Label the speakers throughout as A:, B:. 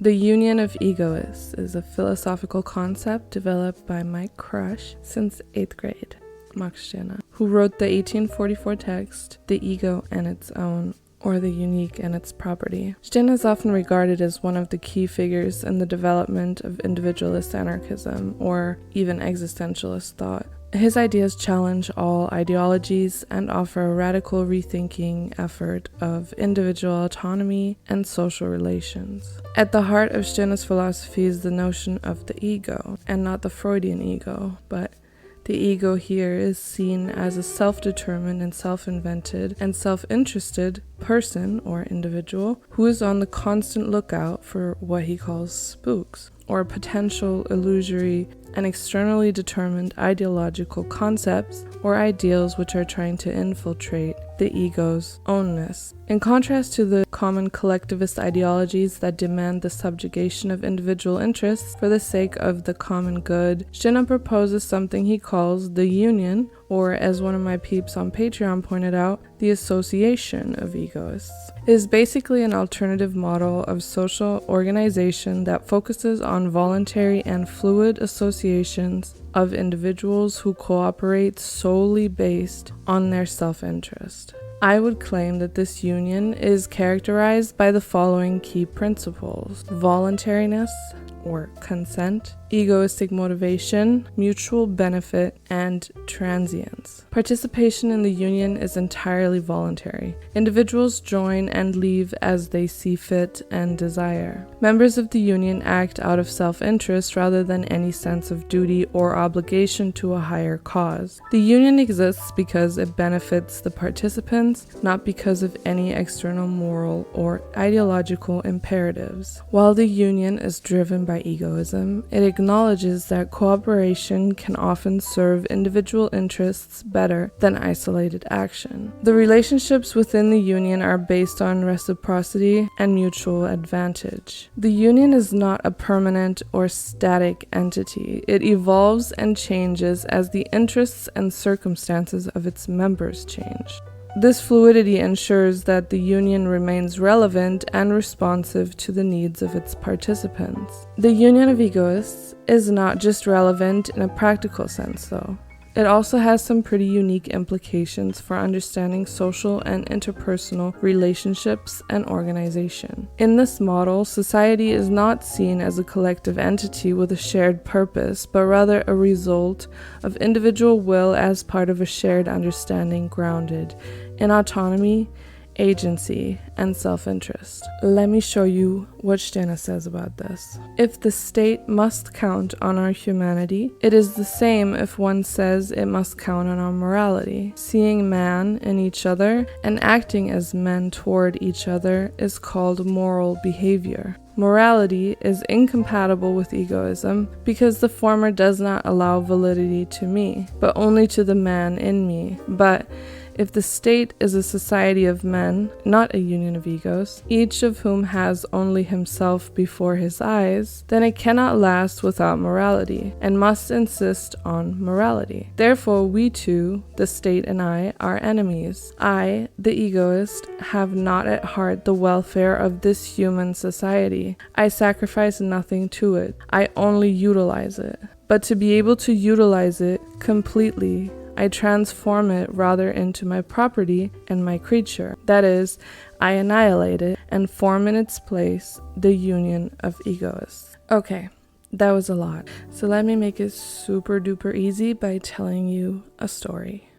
A: The union of egoists is a philosophical concept developed by my crush since 8th grade, Max Stirner, who wrote the 1844 text, The Ego and Its Own, or The Unique and Its Property. Stirner is often regarded as one of the key figures in the development of individualist anarchism, or even existentialist thought. His ideas challenge all ideologies and offer a radical rethinking effort of individual autonomy and social relations. At the heart of Stirner's philosophy is the notion of the ego, and not the Freudian ego, but the ego here is seen as a self-determined and self-invented and self-interested person or individual who is on the constant lookout for what he calls spooks, or potential illusory and externally determined ideological concepts or ideals which are trying to infiltrate the ego's ownness. In contrast to the common collectivist ideologies that demand the subjugation of individual interests for the sake of the common good, Stirner proposes something he calls the union, or as one of my peeps on Patreon pointed out, the association of egoists. It is basically an alternative model of social organization that focuses on voluntary and fluid associations of individuals who cooperate solely based on their self-interest. I would claim that this union is characterized by the following key principles: voluntariness, or consent, egoistic motivation, mutual benefit, and transience. Participation in the union is entirely voluntary. Individuals join and leave as they see fit and desire. Members of the union act out of self-interest rather than any sense of duty or obligation to a higher cause. The union exists because it benefits the participants, not because of any external moral or ideological imperatives. While the union is driven by egoism, it acknowledges that cooperation can often serve individual interests better than isolated action. The relationships within the union are based on reciprocity and mutual advantage. The union is not a permanent or static entity. It evolves and changes as the interests and circumstances of its members change. This fluidity ensures that the union remains relevant and responsive to the needs of its participants. The union of egoists is not just relevant in a practical sense, though. It also has some pretty unique implications for understanding social and interpersonal relationships and organization. In this model, society is not seen as a collective entity with a shared purpose, but rather a result of individual will as part of a shared understanding grounded in autonomy, agency, and self-interest. Let me show you what Stirner says about this. If the state must count on our humanity, it is the same if one says it must count on our morality. Seeing man in each other and acting as men toward each other is called moral behavior. Morality is incompatible with egoism because the former does not allow validity to me, but only to the man in me. But if the state is a society of men, not a union of egos, each of whom has only himself before his eyes, then it cannot last without morality, and must insist on morality. Therefore, we two, the state and I, are enemies. I, the egoist, have not at heart the welfare of this human society. I sacrifice nothing to it. I only utilize it. But to be able to utilize it completely, I transform it rather into my property and my creature. That is, I annihilate it and form in its place the union of egoists. Okay, that was a lot. So let me make it super duper easy by telling you a story.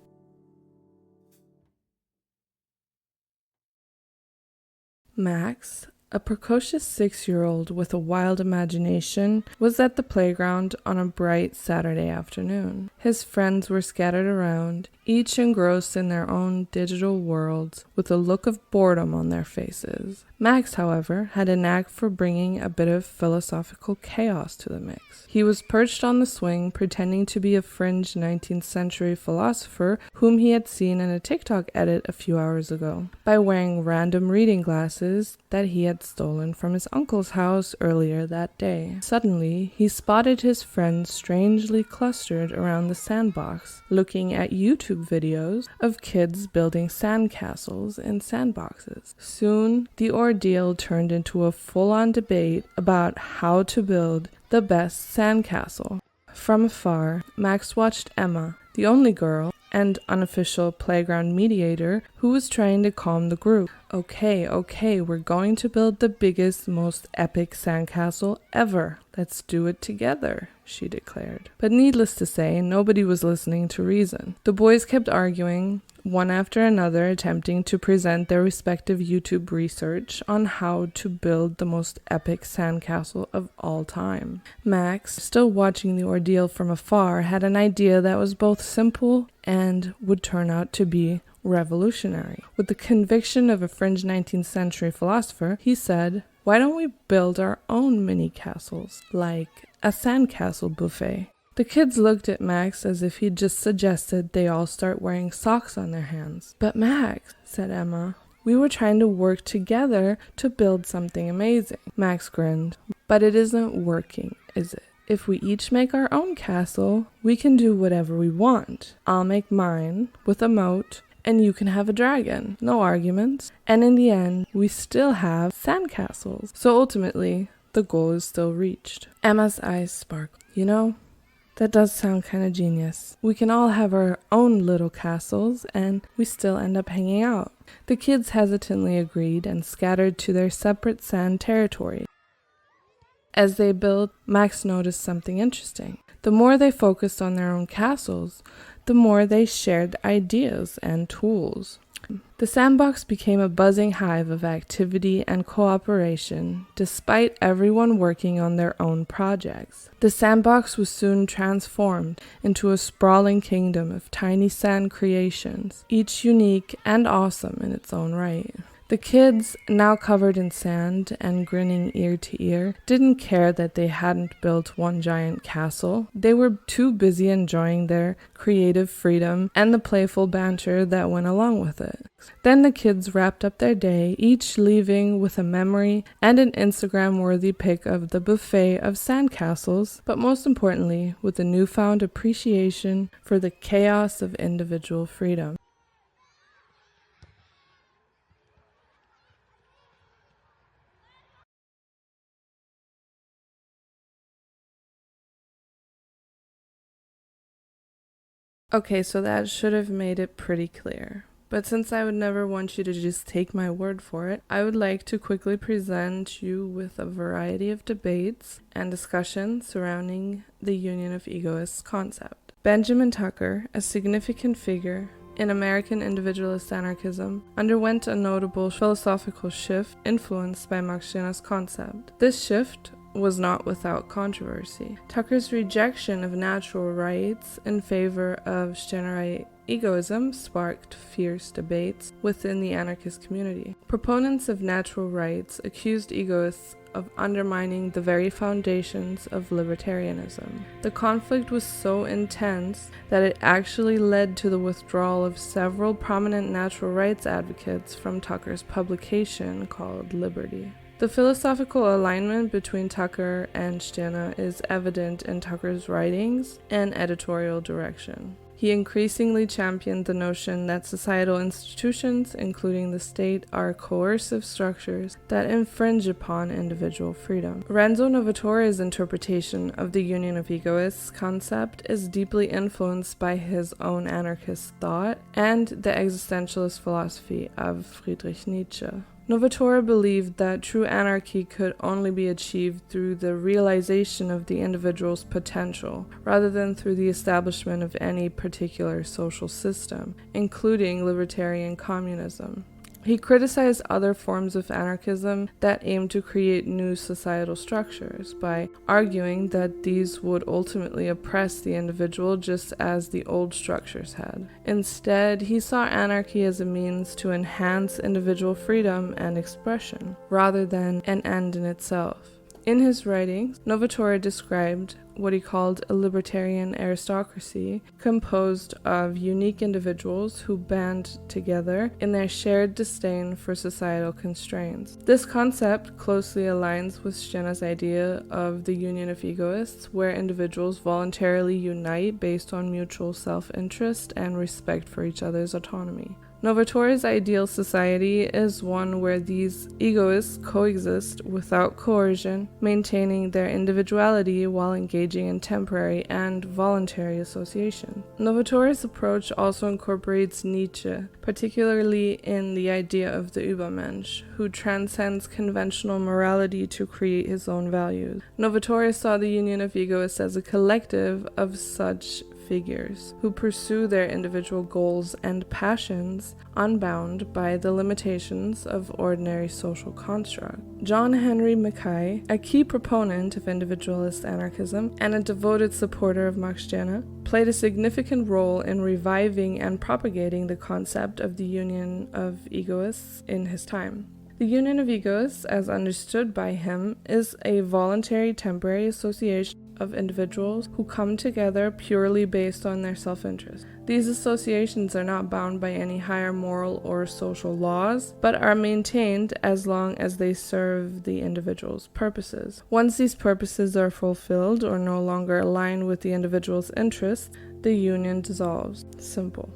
A: Max, a precocious 6-year-old with a wild imagination, was at the playground on a bright Saturday afternoon. His friends were scattered around, each engrossed in their own digital worlds, with a look of boredom on their faces. Max, however, had a knack for bringing a bit of philosophical chaos to the mix. He was perched on the swing, pretending to be a fringe 19th century philosopher whom he had seen in a TikTok edit a few hours ago, by wearing random reading glasses that he had stolen from his uncle's house earlier that day. Suddenly, he spotted his friends strangely clustered around the sandbox, looking at YouTube videos of kids building sandcastles in sandboxes. Soon, the ordeal turned into a full-on debate about how to build the best sandcastle. From afar, Max watched Emma, the only girl and unofficial playground mediator, who was trying to calm the group. Okay, we're going to build the biggest, most epic sandcastle ever. Let's do it together, she declared. But needless to say, nobody was listening to reason. The boys kept arguing, one after another, attempting to present their respective YouTube research on how to build the most epic sandcastle of all time. Max, still watching the ordeal from afar, had an idea that was both simple and would turn out to be revolutionary. With the conviction of a fringe 19th century philosopher, he said, "Why don't we build our own mini castles, like a sandcastle buffet?" The kids looked at Max as if he'd just suggested they all start wearing socks on their hands. "But Max," said Emma, "we were trying to work together to build something amazing." Max grinned. "But it isn't working, is it? If we each make our own castle, we can do whatever we want. I'll make mine with a moat, and you can have a dragon. No arguments. And in the end, we still have sandcastles." So ultimately, the goal is still reached. Emma's eyes sparkled. "You know, that does sound kind of genius. We can all have our own little castles, and we still end up hanging out." The kids hesitantly agreed and scattered to their separate sand territories. As they built, Max noticed something interesting. The more they focused on their own castles, the more they shared ideas and tools. The sandbox became a buzzing hive of activity and cooperation, despite everyone working on their own projects. The sandbox was soon transformed into a sprawling kingdom of tiny sand creations, each unique and awesome in its own right. The kids, now covered in sand and grinning ear to ear, didn't care that they hadn't built one giant castle. They were too busy enjoying their creative freedom and the playful banter that went along with it. Then the kids wrapped up their day, each leaving with a memory and an Instagram-worthy pic of the buffet of sandcastles, but most importantly, with a newfound appreciation for the chaos of individual freedom. Okay, so that should have made it pretty clear. But since I would never want you to just take my word for it, I would like to quickly present you with a variety of debates and discussions surrounding the Union of Egoists concept. Benjamin Tucker, a significant figure in American individualist anarchism, underwent a notable philosophical shift influenced by Max concept. This shift was not without controversy. Tucker's rejection of natural rights in favor of Stirnerite egoism sparked fierce debates within the anarchist community. Proponents of natural rights accused egoists of undermining the very foundations of libertarianism. The conflict was so intense that it actually led to the withdrawal of several prominent natural rights advocates from Tucker's publication called Liberty. The philosophical alignment between Tucker and Stirner is evident in Tucker's writings and editorial direction. He increasingly championed the notion that societal institutions, including the state, are coercive structures that infringe upon individual freedom. Renzo Novatore's interpretation of the Union of Egoists concept is deeply influenced by his own anarchist thought and the existentialist philosophy of Friedrich Nietzsche. Novatore believed that true anarchy could only be achieved through the realization of the individual's potential, rather than through the establishment of any particular social system, including libertarian communism. He criticized other forms of anarchism that aimed to create new societal structures by arguing that these would ultimately oppress the individual just as the old structures had. Instead, he saw anarchy as a means to enhance individual freedom and expression, rather than an end in itself. In his writings, Novatore described what he called a libertarian aristocracy, composed of unique individuals who band together in their shared disdain for societal constraints. This concept closely aligns with Stejne's idea of the union of egoists, where individuals voluntarily unite based on mutual self-interest and respect for each other's autonomy. Novatore's ideal society is one where these egoists coexist without coercion, maintaining their individuality while engaging in temporary and voluntary association. Novatore's approach also incorporates Nietzsche, particularly in the idea of the Übermensch, who transcends conventional morality to create his own values. Novatore saw the union of egoists as a collective of such figures who pursue their individual goals and passions unbound by the limitations of ordinary social construct. John Henry Mackay, a key proponent of individualist anarchism and a devoted supporter of Max Stejne, played a significant role in reviving and propagating the concept of the union of egoists in his time. The union of egoists, as understood by him, is a voluntary temporary association of individuals who come together purely based on their self-interest. These associations are not bound by any higher moral or social laws, but are maintained as long as they serve the individual's purposes. Once these purposes are fulfilled or no longer align with the individual's interests, the union dissolves. Simple.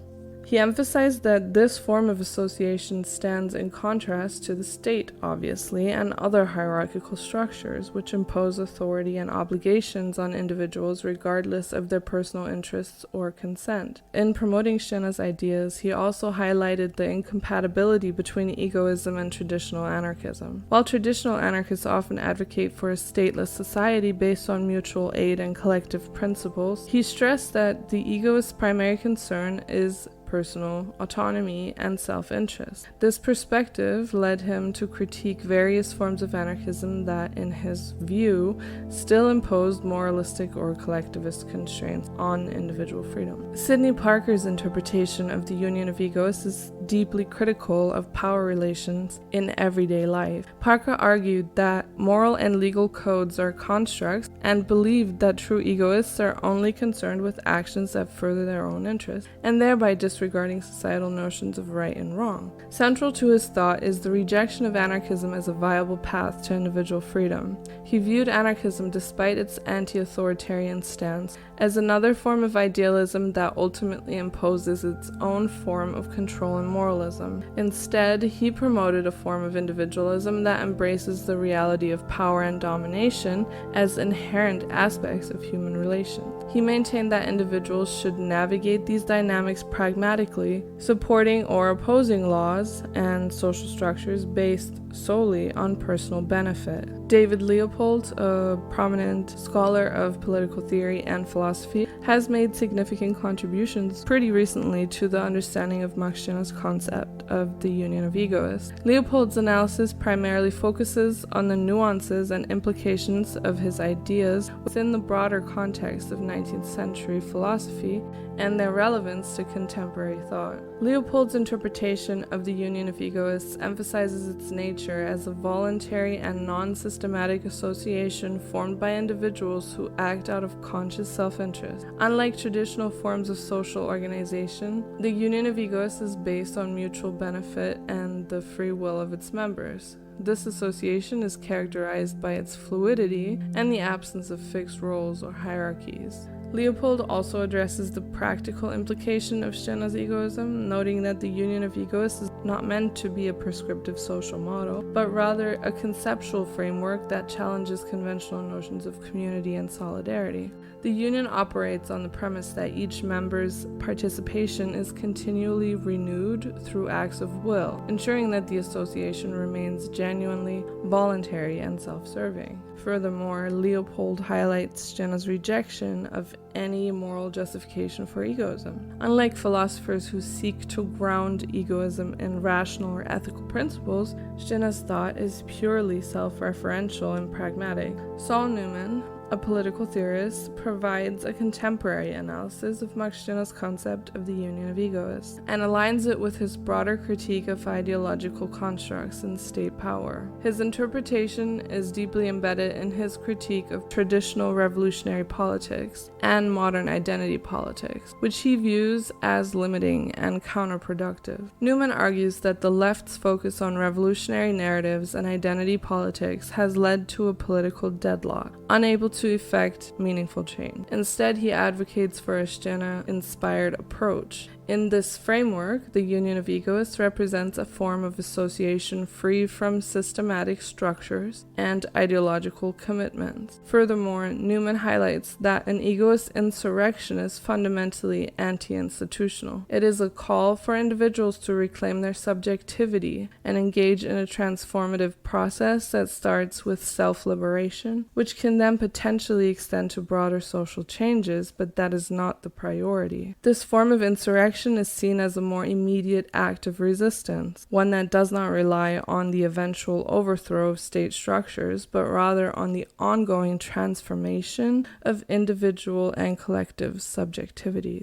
A: He emphasized that this form of association stands in contrast to the state, obviously, and other hierarchical structures which impose authority and obligations on individuals regardless of their personal interests or consent. In promoting Stejne's ideas, he also highlighted the incompatibility between egoism and traditional anarchism. While traditional anarchists often advocate for a stateless society based on mutual aid and collective principles, he stressed that the egoist's primary concern is personal autonomy and self-interest. This perspective led him to critique various forms of anarchism that, in his view, still imposed moralistic or collectivist constraints on individual freedom. Sidney Parker's interpretation of the union of egoists is deeply critical of power relations in everyday life. Parker argued that moral and legal codes are constructs and believed that true egoists are only concerned with actions that further their own interests, and thereby disregarding societal notions of right and wrong. Central to his thought is the rejection of anarchism as a viable path to individual freedom. He viewed anarchism, despite its anti-authoritarian stance, as another form of idealism that ultimately imposes its own form of control and moralism. Instead, he promoted a form of individualism that embraces the reality of power and domination as inherent aspects of human relations. He maintained that individuals should navigate these dynamics pragmatically, supporting or opposing laws and social structures based solely on personal benefit. David Leopold, a prominent scholar of political theory and philosophy, has made significant contributions pretty recently to the understanding of Max Stejne's concept of the union of egoists. Leopold's analysis primarily focuses on the nuances and implications of his ideas within the broader context of 19th century philosophy and their relevance to contemporary thought. Leopold's interpretation of the union of egoists emphasizes its nature as a voluntary and non-systematic association formed by individuals who act out of conscious self-interest. Unlike traditional forms of social organization, the union of egoists is based on mutual benefit and the free will of its members. This association is characterized by its fluidity and the absence of fixed roles or hierarchies. Leopold also addresses the practical implication of Stejne's egoism, noting that the union of egoists is not meant to be a prescriptive social model, but rather a conceptual framework that challenges conventional notions of community and solidarity. The union operates on the premise that each member's participation is continually renewed through acts of will, ensuring that the association remains genuinely voluntary and self-serving. Furthermore, Leopold highlights Stejne's rejection of any moral justification for egoism. Unlike philosophers who seek to ground egoism in rational or ethical principles, Stejne's thought is purely self-referential and pragmatic. Saul Newman, a political theorist, provides a contemporary analysis of Max Stirner's concept of the union of egoists, and aligns it with his broader critique of ideological constructs and state power. His interpretation is deeply embedded in his critique of traditional revolutionary politics and modern identity politics, which he views as limiting and counterproductive. Newman argues that the left's focus on revolutionary narratives and identity politics has led to a political deadlock, unable to effect meaningful change. Instead, he advocates for a Stirner-inspired approach. In this framework, the union of egoists represents a form of association free from systematic structures and ideological commitments. Furthermore, Newman highlights that an egoist insurrection is fundamentally anti-institutional. It is a call for individuals to reclaim their subjectivity and engage in a transformative process that starts with self-liberation, which can then potentially extend to broader social changes, but that is not the priority. This form of insurrection is seen as a more immediate act of resistance, one that does not rely on the eventual overthrow of state structures, but rather on the ongoing transformation of individual and collective subjectivities.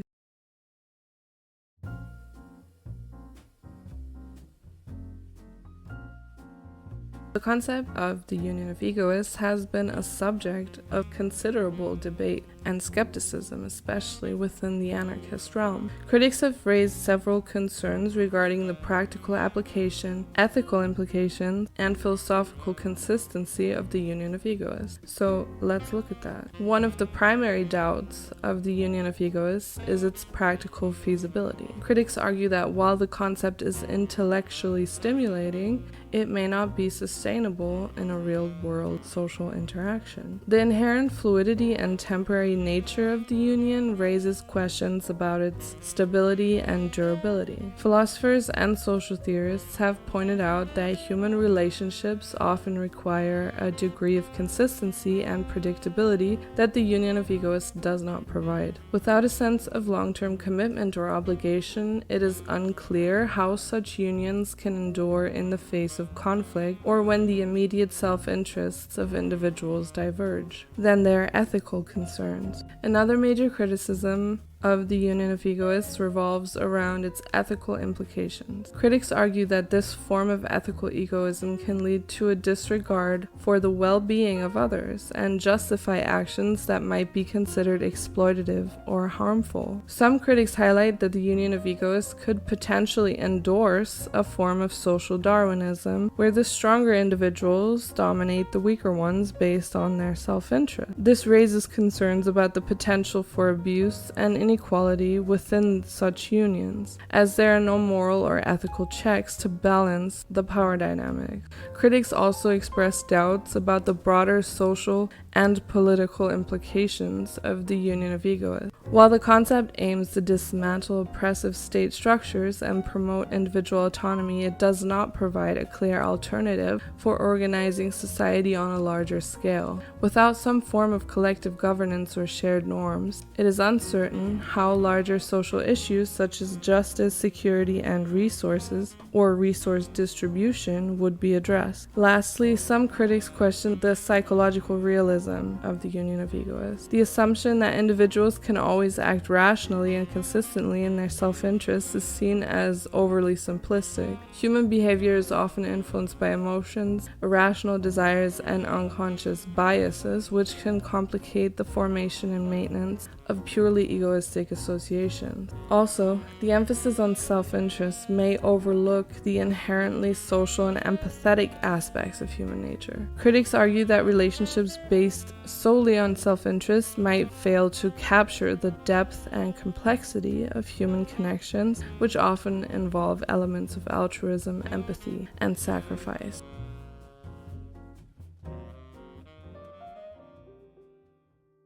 A: The concept of the union of egoists has been a subject of considerable debate and skepticism, especially within the anarchist realm. Critics have raised several concerns regarding the practical application, ethical implications, and philosophical consistency of the union of egoists. So let's look at that. One of the primary doubts of the union of egoists is its practical feasibility. Critics argue that while the concept is intellectually stimulating, it may not be sustainable in a real-world social interaction. The inherent fluidity and temporary nature of the union raises questions about its stability and durability. Philosophers and social theorists have pointed out that human relationships often require a degree of consistency and predictability that the union of egoists does not provide. Without a sense of long-term commitment or obligation, it is unclear how such unions can endure in the face of conflict or when the immediate self-interests of individuals diverge. Then there are ethical concerns. Another major criticism of the union of egoists revolves around its ethical implications. Critics argue that this form of ethical egoism can lead to a disregard for the well-being of others and justify actions that might be considered exploitative or harmful. Some critics highlight that the union of egoists could potentially endorse a form of social Darwinism where the stronger individuals dominate the weaker ones based on their self-interest. This raises concerns about the potential for abuse and inequality within such unions, as there are no moral or ethical checks to balance the power dynamic. Critics also express doubts about the broader social and political implications of the union of egoists. While the concept aims to dismantle oppressive state structures and promote individual autonomy, it does not provide a clear alternative for organizing society on a larger scale. Without some form of collective governance or shared norms, it is uncertain how larger social issues such as justice, security, and resources, or resource distribution, would be addressed. Lastly, some critics question the psychological realism of the union of egoists. The assumption that individuals can always act rationally and consistently in their self-interest is seen as overly simplistic. Human behavior is often influenced by emotions, irrational desires, and unconscious biases, which can complicate the formation and maintenance of purely egoistic associations. Also, the emphasis on self-interest may overlook the inherently social and empathetic aspects of human nature. Critics argue that relationships based solely on self-interest might fail to capture the depth and complexity of human connections, which often involve elements of altruism, empathy, and sacrifice.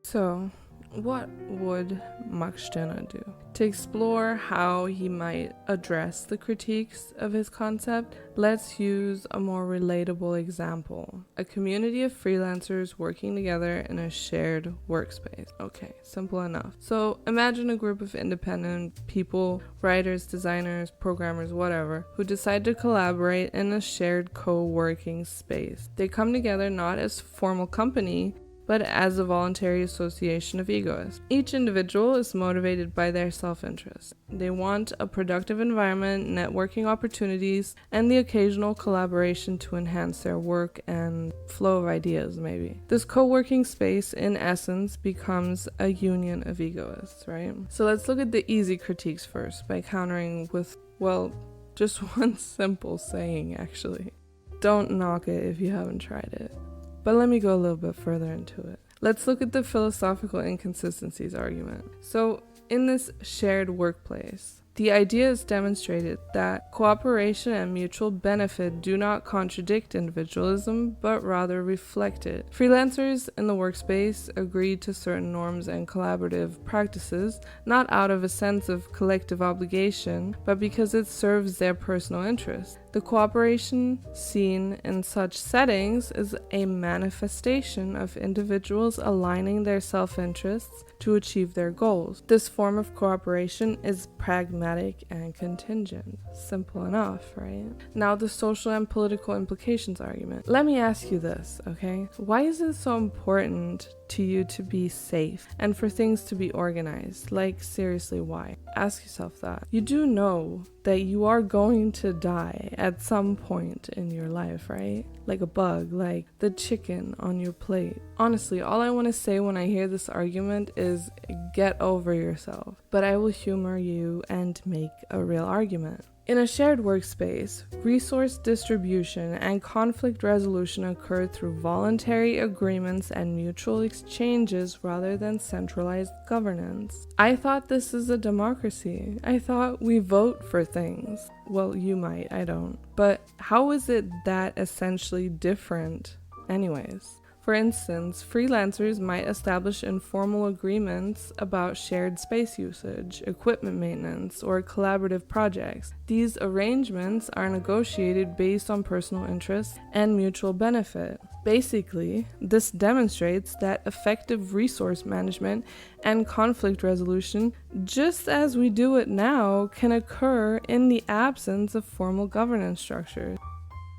A: So, what would Max Stirner do? To explore how he might address the critiques of his concept, let's use a more relatable example. A community of freelancers working together in a shared workspace. Okay, simple enough. So imagine a group of independent people, writers, designers, programmers, whatever, who decide to collaborate in a shared co-working space. They come together not as formal company, but as a voluntary association of egoists. Each individual is motivated by their self-interest. They want a productive environment, networking opportunities, and the occasional collaboration to enhance their work and flow of ideas, maybe. This co-working space, in essence, becomes a union of egoists, right? So let's look at the easy critiques first by countering with, well, just one simple saying, actually. Don't knock it if you haven't tried it. But let me go a little bit further into it. Let's look at the philosophical inconsistencies argument. So, in this shared workplace, the idea is demonstrated that cooperation and mutual benefit do not contradict individualism, but rather reflect it. Freelancers in the workspace agree to certain norms and collaborative practices, not out of a sense of collective obligation, but because it serves their personal interests. The cooperation seen in such settings is a manifestation of individuals aligning their self-interests to achieve their goals. This form of cooperation is pragmatic and contingent. Simple enough, right? Now, the social and political implications argument. Let me ask you this, okay? Why is it so important to you to be safe and for things to be organized? Like, seriously, why? Ask yourself that. You do know that you are going to die at some point in your life, right? Like a bug, like the chicken on your plate. Honestly, all I want to say when I hear this argument is get over yourself. But I will humor you and make a real argument. In a shared workspace, resource distribution and conflict resolution occur through voluntary agreements and mutual exchanges rather than centralized governance. I thought this is a democracy. I thought we vote for things. Well, you might, I don't. But how is it that essentially different anyways? For instance, freelancers might establish informal agreements about shared space usage, equipment maintenance, or collaborative projects. These arrangements are negotiated based on personal interests and mutual benefit. Basically, this demonstrates that effective resource management and conflict resolution, just as we do it now, can occur in the absence of formal governance structures.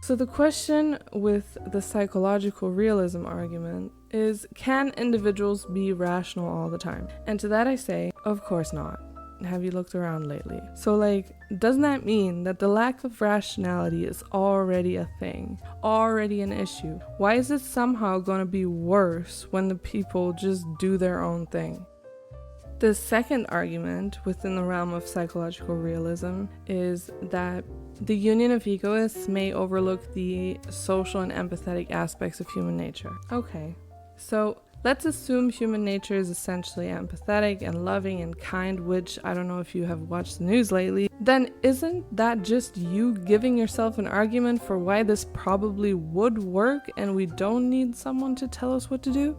A: So the question with the psychological realism argument is, can individuals be rational all the time? And to that I say, of course not. Have you looked around lately? So doesn't that mean that the lack of rationality is already a thing, already an issue? Why is it somehow going to be worse when the people just do their own thing? The second argument within the realm of psychological realism is that the union of egoists may overlook the social and empathetic aspects of human nature. Okay, so let's assume human nature is essentially empathetic and loving and kind, which I don't know if you have watched the news lately. Then isn't that just you giving yourself an argument for why this probably would work and we don't need someone to tell us what to do?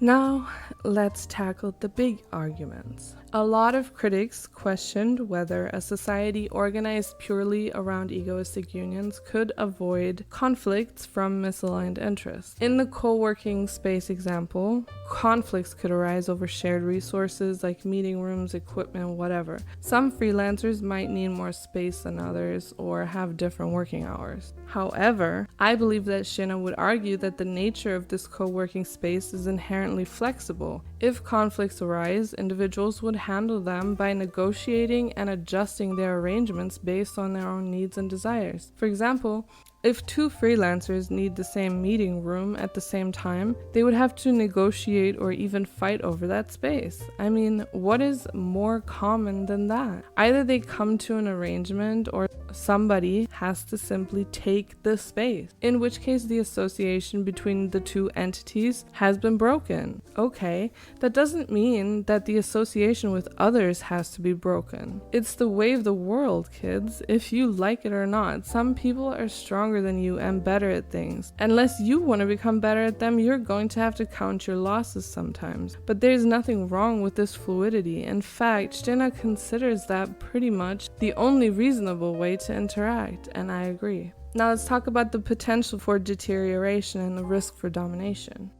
A: Now, let's tackle the big arguments. A lot of critics questioned whether a society organized purely around egoistic unions could avoid conflicts from misaligned interests. In the co-working space example, conflicts could arise over shared resources like meeting rooms, equipment, whatever. Some freelancers might need more space than others or have different working hours. However, I believe that Shina would argue that the nature of this co-working space is inherently flexible. If conflicts arise, individuals would handle them by negotiating and adjusting their arrangements based on their own needs and desires. For example, if two freelancers need the same meeting room at the same time, they would have to negotiate or even fight over that space. I mean, what is more common than that? Either they come to an arrangement or somebody has to simply take the space, in which case the association between the two entities has been broken. Okay, that doesn't mean that the association with others has to be broken. It's the way of the world, kids, if you like it or not. Some people are stronger than you and better at things. Unless you want to become better at them, you're going to have to count your losses sometimes. But there's nothing wrong with this fluidity. In fact, Shina considers that pretty much the only reasonable way to interact, and I agree. Now let's talk about the potential for deterioration and the risk for domination.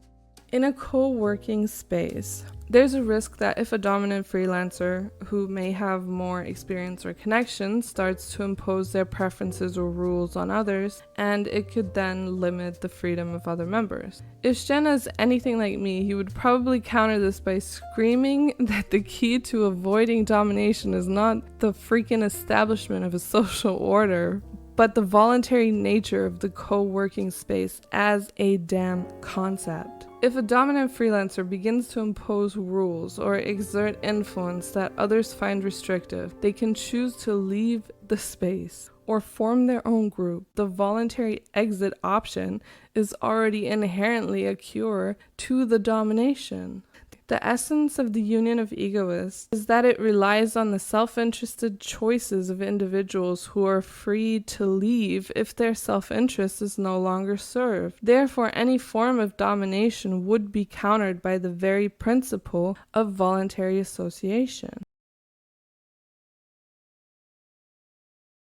A: In a co-working space, there's a risk that if a dominant freelancer who may have more experience or connections starts to impose their preferences or rules on others, and it could then limit the freedom of other members. If Stena is anything like me, he would probably counter this by screaming that the key to avoiding domination is not the freaking establishment of a social order, but the voluntary nature of the co-working space as a damn concept. If a dominant freelancer begins to impose rules or exert influence that others find restrictive, they can choose to leave the space or form their own group. The voluntary exit option is already inherently a cure to the domination. The essence of the union of egoists is that it relies on the self-interested choices of individuals who are free to leave if their self-interest is no longer served. Therefore, any form of domination would be countered by the very principle of voluntary association.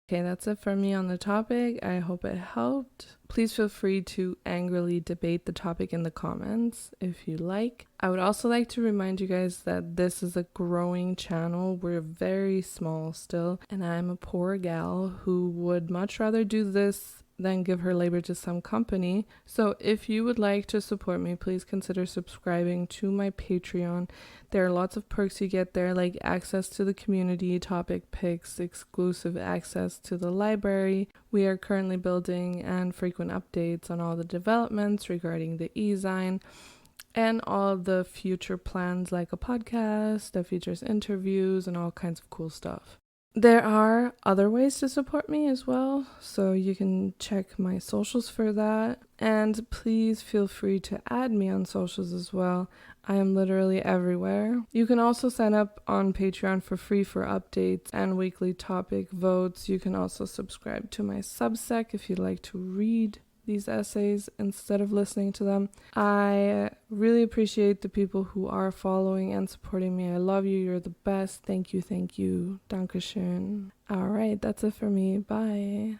A: Okay, that's it for me on the topic. I hope it helped. Please feel free to angrily debate the topic in the comments if you like. I would also like to remind you guys that this is a growing channel. We're very small still, and I'm a poor gal who would much rather do this than give her labor to some company. So if you would like to support me, please consider subscribing to my Patreon. There are lots of perks you get there, like access to the community, topic picks, exclusive access to the library. We are currently building and frequent updates on all the developments regarding the e-zine and all the future plans, like a podcast that features interviews and all kinds of cool stuff. There are other ways to support me as well, so you can check my socials for that. And please feel free to add me on socials as well. I am literally everywhere. You can also sign up on Patreon for free for updates and weekly topic votes. You can also subscribe to my Substack if you'd like to read these essays instead of listening to them. I really appreciate the people who are following and supporting me. I love you. You're the best. Thank you. Dankeschön. All right, that's it for me. Bye.